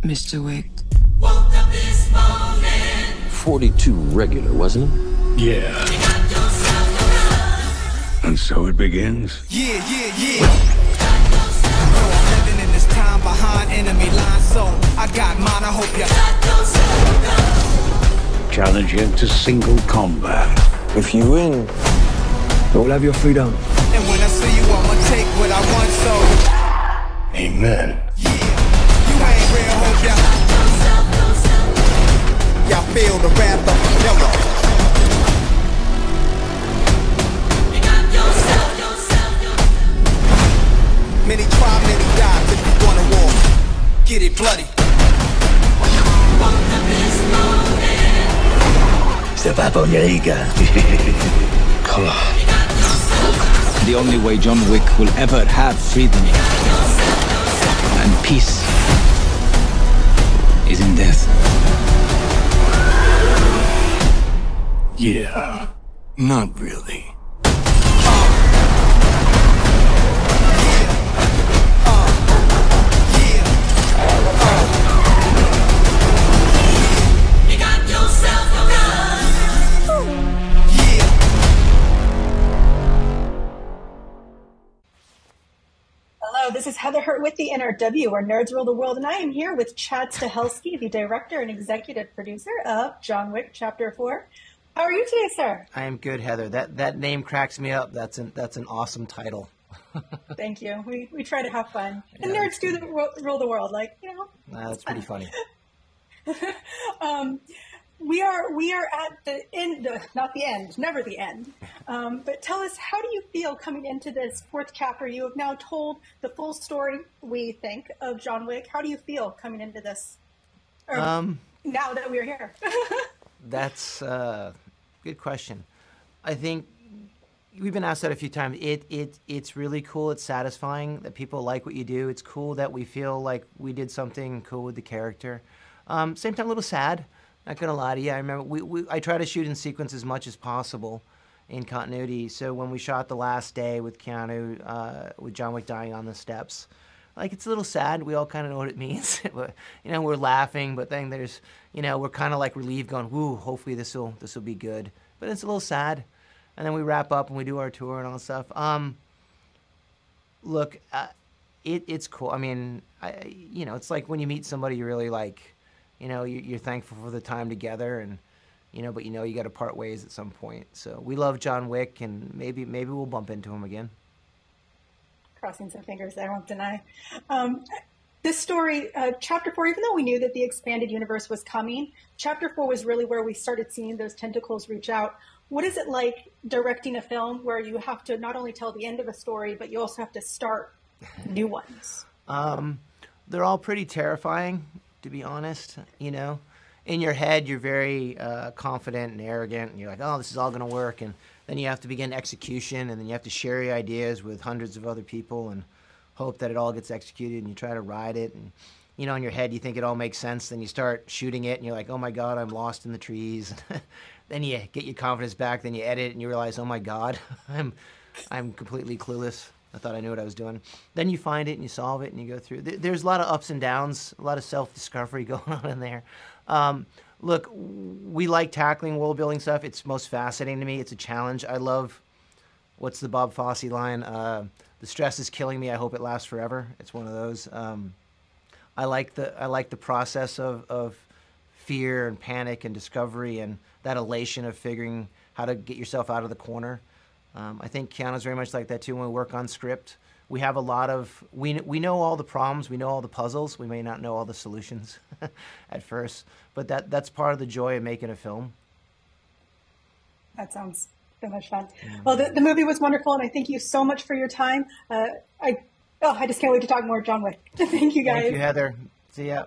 Mr. Wick. 42 regular, wasn't it? Yeah. And so it begins. Yeah. I'm living in this time behind enemy lines, so I got mine. I hope you Challenge you to single combat. If you win, you'll have your freedom. And when I see you, I'ma take what I want, so Amen. yeah. You ain't real, hope ya. Y'all feel the wrath of Miller. Many try, many die. If you wanna war, get it bloody. C'est pas pour Eureka. Come on. The only way John Wick will ever have freedom and peace is in death. Yeah. Not really. Hello, this is Heather Hurt with the NRW, where nerds rule the world, and I am here with Chad Stahelski, the director and executive producer of John Wick Chapter 4. How are you today, sir? I am good, Heather. That name cracks me up. That's an awesome title. Thank you. We try to have fun. And nerds do rule the world, That's pretty funny. We are at the end, not the end, never the end. But tell us, how do you feel coming into this fourth chapter? You have now told the full story, we think, of John Wick. How do you feel coming into this? Now that we're here. That's a good question. I think we've been asked that a few times. It's really cool. It's satisfying that people like what you do. It's cool that we feel like we did something cool with the character. Same time, a little sad. Not gonna lie to you. I remember I try to shoot in sequence as much as possible in continuity. So when we shot the last day with Keanu, with John Wick dying on the steps, it's a little sad. We all kind of know what it means. But, we're laughing, but then there's, we're kind of relieved, going, "Woo, hopefully this will be good." But it's a little sad. And then we wrap up and we do our tour and all that stuff. Look, it's cool. I mean, it's like when you meet somebody you really like. You're thankful for the time together, and but you got to part ways at some point. So we love John Wick, and maybe we'll bump into him again. Crossing some fingers, I won't deny. This story, Chapter 4, even though we knew that the expanded universe was coming, Chapter 4 was really where we started seeing those tentacles reach out. What is it like directing a film where you have to not only tell the end of a story, but you also have to start new ones? They're all pretty terrifying, to be honest. In your head, you're very confident and arrogant, and you're like, oh, this is all going to work. And then you have to begin execution, and then you have to share your ideas with hundreds of other people and hope that it all gets executed, and you try to ride it. And, in your head, you think it all makes sense. Then you start shooting it, and you're like, oh, my God, I'm lost in the trees. Then you get your confidence back. Then you edit, and you realize, oh, my God, I'm completely clueless. I thought I knew what I was doing. Then you find it, and you solve it, and you go through. There's a lot of ups and downs, a lot of self-discovery going on in there. Look, we like tackling world-building stuff. It's most fascinating to me. It's a challenge. I love, what's the Bob Fosse line? The stress is killing me. I hope it lasts forever. It's one of those. I like the process of fear and panic and discovery and that elation of figuring how to get yourself out of the corner. I think Keanu's very much like that too. When we work on script, we have a lot of we know all the problems, we know all the puzzles. We may not know all the solutions at first, but that's part of the joy of making a film. That sounds so much fun. Well, the movie was wonderful, and I thank you so much for your time. I just can't wait to talk more John Wick. Thank you, guys. Thank you, Heather. See ya.